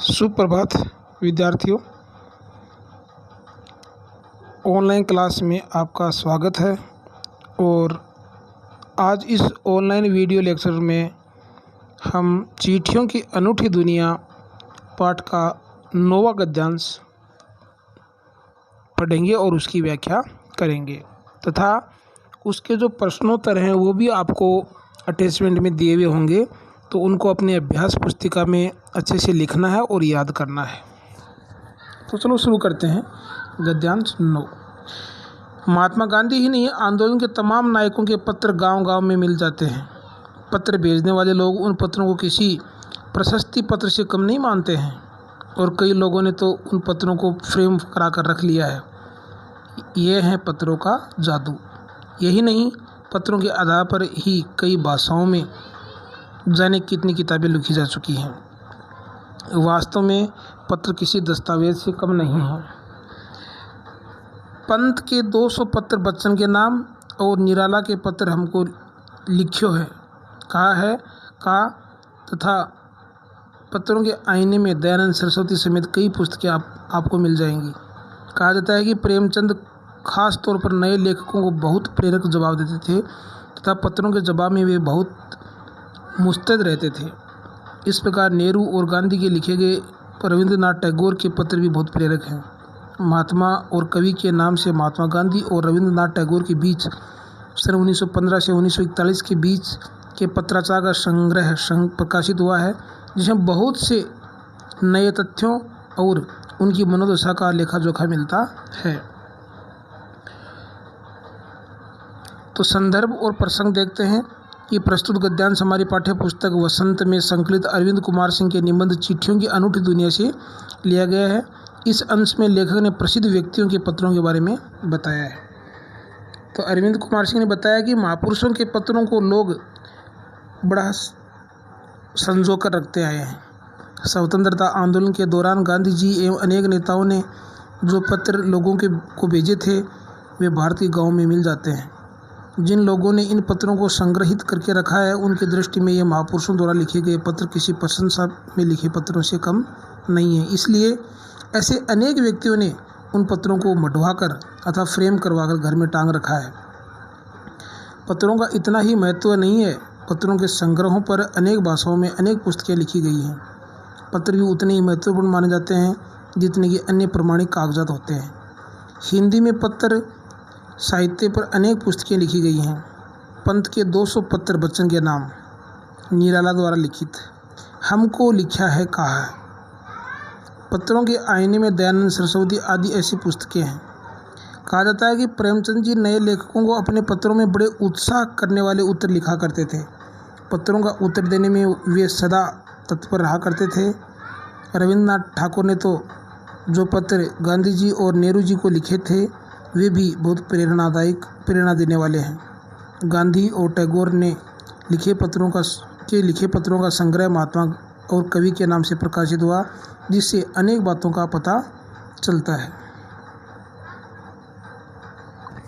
सुप्रभात विद्यार्थियों, online class में आपका स्वागत है। और आज इस ऑनलाइन वीडियो लेक्चर में हम चींटियों की अनूठी दुनिया पाठ का 9वां गद्यांश पढ़ेंगे और उसकी व्याख्या करेंगे तथा उसके जो प्रश्नोत्तर हैं वो भी आपको अटैचमेंट में दिए हुए होंगे, तो उनको अपने अभ्यास पुस्तिका में अच्छे से लिखना है और याद करना है। तो चलो शुरू करते हैं। गद्यांश 9। महात्मा गांधी ही नहीं, आंदोलन के तमाम नायकों के पत्र गांव-गांव में मिल जाते हैं। पत्र भेजने वाले लोग उन पत्रों को किसी प्रशस्ति पत्र से कम नहीं मानते हैं और कई लोगों ने तो उन पत्रों को फ्रेम करा कर रख लिया है। ये है पत्रों का जादू। यही नहीं, पत्रों के आधार पर ही कई भाषाओं में जाने कितनी किताबें लिखी जा चुकी हैं। वास्तव में पत्र किसी दस्तावेज से कम नहीं है। पंत के 200 पत्र बच्चन के नाम और निराला के पत्र हमको लिखियो है कहा तथा पत्रों के आईने में दयानंद सरस्वती समेत कई पुस्तकें आपको मिल जाएंगी। कहा जाता है कि प्रेमचंद खास तौर पर नए लेखकों को बहुत प्रेरक जवाब देते थे तथा पत्रों के जवाब में वे बहुत मुस्तैद रहते थे। इस प्रकार नेहरू और गांधी के लिखे गए रविंद्रनाथ टैगोर के पत्र भी बहुत प्रेरक हैं। महात्मा और कवि के नाम से महात्मा गांधी और रविंद्रनाथ टैगोर के बीच सन 1915 से 1941 के बीच के पत्राचार का संग्रह प्रकाशित हुआ है, जिसमें बहुत से नए तथ्यों और उनकी मनोदशा का लेखा जोखा मिलता है। तो संदर्भ और प्रसंग देखते हैं कि प्रस्तुत गद्यांश हमारी पाठ्य पुस्तक वसंत में संकलित अरविंद कुमार सिंह के निबंध चिट्ठियों की अनूठी दुनिया से लिया गया है। इस अंश में लेखक ने प्रसिद्ध व्यक्तियों के पत्रों के बारे में बताया है। तो अरविंद कुमार सिंह ने बताया कि महापुरुषों के पत्रों को लोग बड़ा संजो कर रखते आए हैं। स्वतंत्रता आंदोलन के दौरान गांधी जी एवं अनेक नेताओं ने जो पत्र लोगों को भेजे थे वे भारत के गाँव में मिल जाते हैं। जिन लोगों ने इन पत्रों को संग्रहित करके रखा है उनकी दृष्टि में ये महापुरुषों द्वारा लिखे गए पत्र किसी प्रशंसा में लिखे पत्रों से कम नहीं है। इसलिए ऐसे अनेक व्यक्तियों ने उन पत्रों को मढ़वाकर अथवा फ्रेम करवाकर घर में टांग रखा है। पत्रों का इतना ही महत्व नहीं है, पत्रों के संग्रहों पर अनेक भाषाओं में अनेक पुस्तकें लिखी गई हैं। पत्र भी उतने ही महत्वपूर्ण माने जाते हैं जितने कि अन्य प्रमाणिक कागजात होते हैं। हिंदी में पत्र साहित्य पर अनेक पुस्तकें लिखी गई हैं। पंत के 200 पत्र बच्चन के नाम, निराला द्वारा लिखित, हमको लिखा है कहा है, पत्रों के आईने में दयानंद सरस्वती आदि ऐसी पुस्तकें हैं। कहा जाता है कि प्रेमचंद जी नए लेखकों को अपने पत्रों में बड़े उत्साह करने वाले उत्तर लिखा करते थे। पत्रों का उत्तर देने में वे सदा तत्पर रहा करते थे। रविंद्रनाथ ठाकुर ने तो जो पत्र गांधी जी और नेहरू जी को लिखे थे वे भी बहुत प्रेरणा देने वाले हैं। गांधी और टैगोर ने लिखे पत्रों का संग्रह महात्मा और कवि के नाम से प्रकाशित हुआ, जिससे अनेक बातों का पता चलता है।